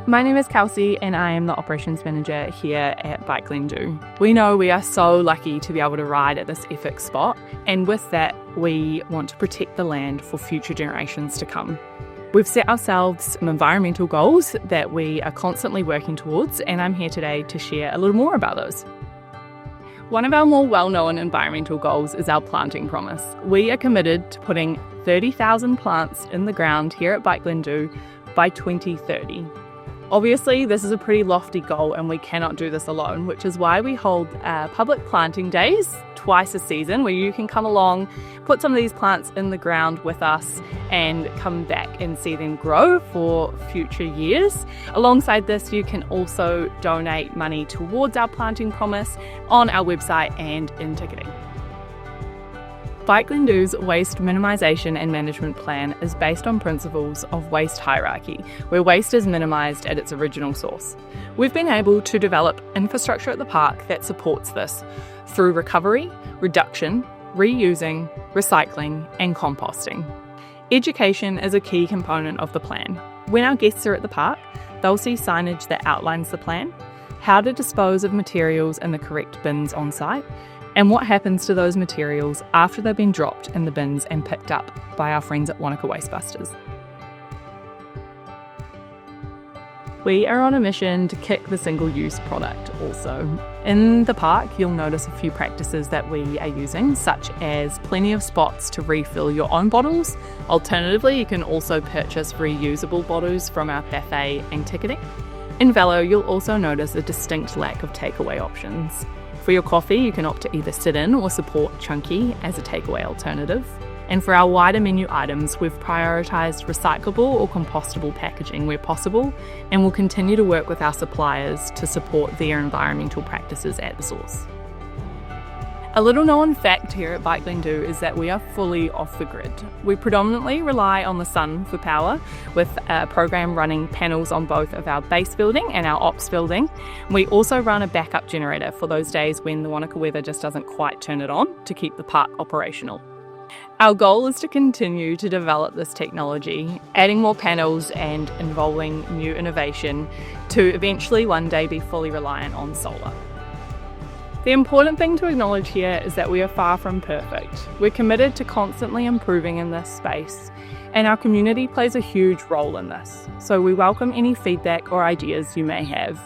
My name is Kelsey and I am the Operations Manager here at Bike Glendhu. We know we are so lucky to be able to ride at this epic spot, and with that we want to protect the land for future generations to come. We've set ourselves some environmental goals that we are constantly working towards, and I'm here today to share a little more about those. One of our more well-known environmental goals is our planting promise. We are committed to putting 30,000 plants in the ground here at Bike Glendhu by 2030. Obviously, this is a pretty lofty goal and we cannot do this alone, which is why we hold public planting days twice a season where you can come along, put some of these plants in the ground with us and come back and see them grow for future years. Alongside this, you can also donate money towards our planting promise on our website and in ticketing. Bike Glendhu's waste minimisation and management plan is based on principles of waste hierarchy, where waste is minimised at its original source. We've been able to develop infrastructure at the park that supports this through recovery, reduction, reusing, recycling and composting. Education is a key component of the plan. When our guests are at the park, they'll see signage that outlines the plan, how to dispose of materials in the correct bins on site, and what happens to those materials after they've been dropped in the bins and picked up by our friends at Wanaka Wastebusters. We are on a mission to kick the single-use product also. In the park, you'll notice a few practices that we are using, such as plenty of spots to refill your own bottles. Alternatively, you can also purchase reusable bottles from our cafe and ticketing. In Velo, you'll also notice a distinct lack of takeaway options. For your coffee, you can opt to either sit in or support Chunky as a takeaway alternative. And for our wider menu items, we've prioritised recyclable or compostable packaging where possible, and we'll continue to work with our suppliers to support their environmental practices at the source. A little known fact here at Bike Glendhu is that we are fully off the grid. We predominantly rely on the sun for power, with a program running panels on both of our base building and our ops building. We also run a backup generator for those days when the Wanaka weather just doesn't quite turn it on to keep the park operational. Our goal is to continue to develop this technology, adding more panels and involving new innovation to eventually one day be fully reliant on solar. The important thing to acknowledge here is that we are far from perfect. We're committed to constantly improving in this space, and our community plays a huge role in this. So we welcome any feedback or ideas you may have.